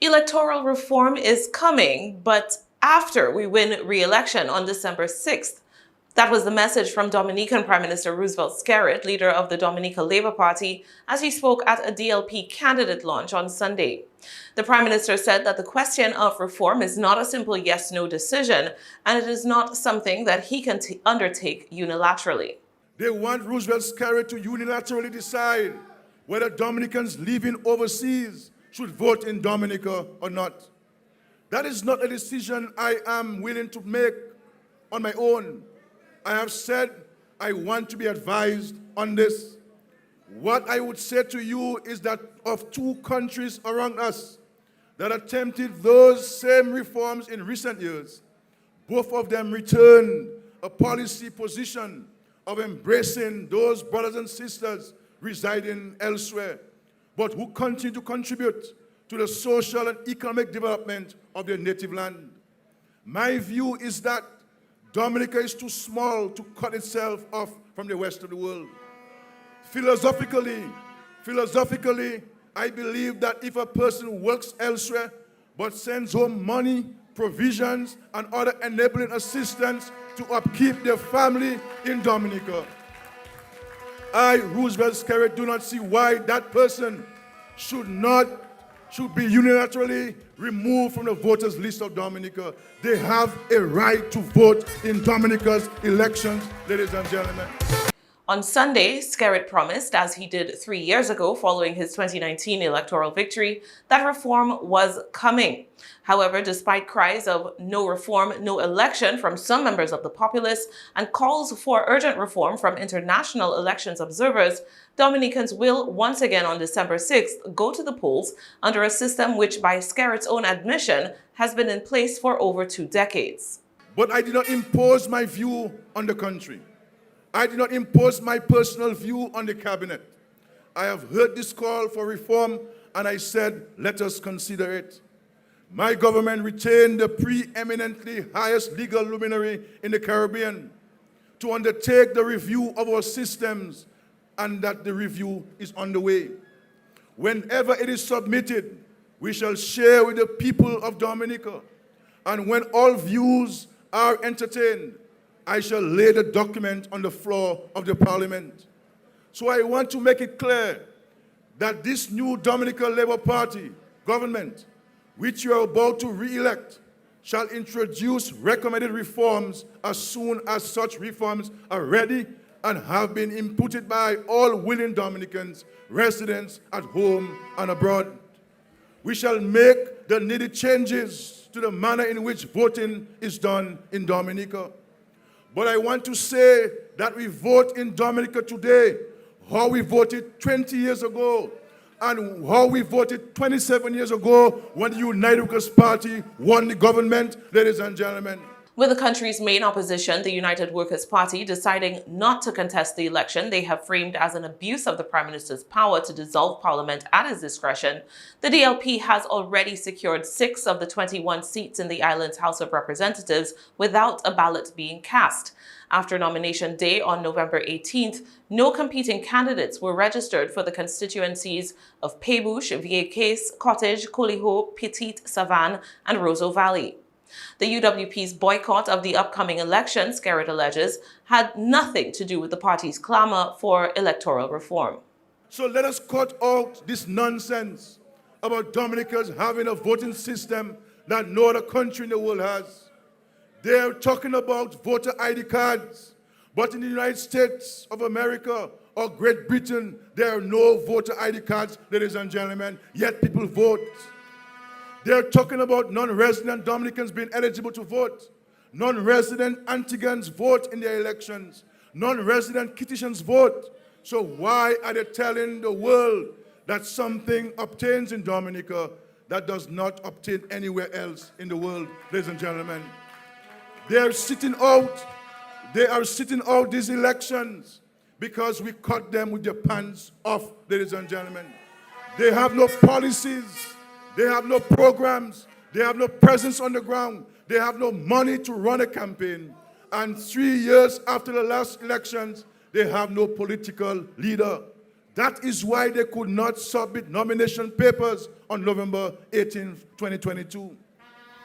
Electoral reform is coming, but after we win re-election on December 6th. That was the message from Dominican Prime Minister Roosevelt Skerrit, leader of the Dominica Labour Party, as he spoke at a DLP candidate launch on Sunday. The Prime Minister said that the question of reform is not a simple yes-no decision, and it is not something that he can undertake unilaterally. They want Roosevelt Skerrit to unilaterally decide whether Dominicans living overseas should vote in Dominica or not. That is not a decision I am willing to make on my own. I have said I want to be advised on this. What I would say to you is that of two countries around us that attempted those same reforms in recent years, both of them returned a policy position of embracing those brothers and sisters residing elsewhere, but who continue to contribute to the social and economic development of their native land. My view is that Dominica is too small to cut itself off from the rest of the world. Philosophically, I believe that if a person works elsewhere but sends home money, provisions, and other enabling assistance to upkeep their family in Dominica, I, Roosevelt Skerrit, do not see why that person should be unilaterally removed from the voters list of Dominica. They have a right to vote in Dominica's elections, ladies and gentlemen. On Sunday, Skerrit promised, as he did 3 years ago following his 2019 electoral victory, that reform was coming. However, despite cries of no reform, no election from some members of the populace and calls for urgent reform from international elections observers, Dominicans will once again on December 6th go to the polls under a system which, by Skerrit's own admission, has been in place for over 2 decades. But I did not impose my view on the country. I did not impose my personal view on the cabinet. I have heard this call for reform, and I said, let us consider it. My government retained the preeminently highest legal luminary in the Caribbean to undertake the review of our systems, and that the review is underway. Whenever it is submitted, we shall share with the people of Dominica, and when all views are entertained, I shall lay the document on the floor of the Parliament. So I want to make it clear that this new Dominica Labour Party government, which you are about to re-elect, shall introduce recommended reforms as soon as such reforms are ready and have been inputted by all willing Dominicans, residents at home and abroad. We shall make the needed changes to the manner in which voting is done in Dominica. But I want to say that we vote in Dominica today how we voted 20 years ago and how we voted 27 years ago when the United Workers' Party won the government, ladies and gentlemen. With the country's main opposition, the United Workers' Party, deciding not to contest the election they have framed as an abuse of the Prime Minister's power to dissolve Parliament at his discretion, the DLP has already secured 6 of the 21 seats in the island's House of Representatives without a ballot being cast. After nomination day on November 18th, no competing candidates were registered for the constituencies of Peybouche, Vieques, Cottage, Coliho, Petite, Savane, and Roseau Valley. The UWP's boycott of the upcoming election, Skerrit alleges, had nothing to do with the party's clamor for electoral reform. So let us cut out this nonsense about Dominicans having a voting system that no other country in the world has. They're talking about voter ID cards, but in the United States of America or Great Britain, there are no voter ID cards, ladies and gentlemen, yet people vote. They're talking about non-resident Dominicans being eligible to vote. Non-resident Antiguans vote in their elections. Non-resident Kittians vote. So why are they telling the world that something obtains in Dominica that does not obtain anywhere else in the world, ladies and gentlemen? They are sitting out these elections because we cut them with their pants off, ladies and gentlemen. They have no policies. They have no programs. They have no presence on the ground. They have no money to run a campaign. And 3 years after the last elections, they have no political leader. That is why they could not submit nomination papers on November 18, 2022.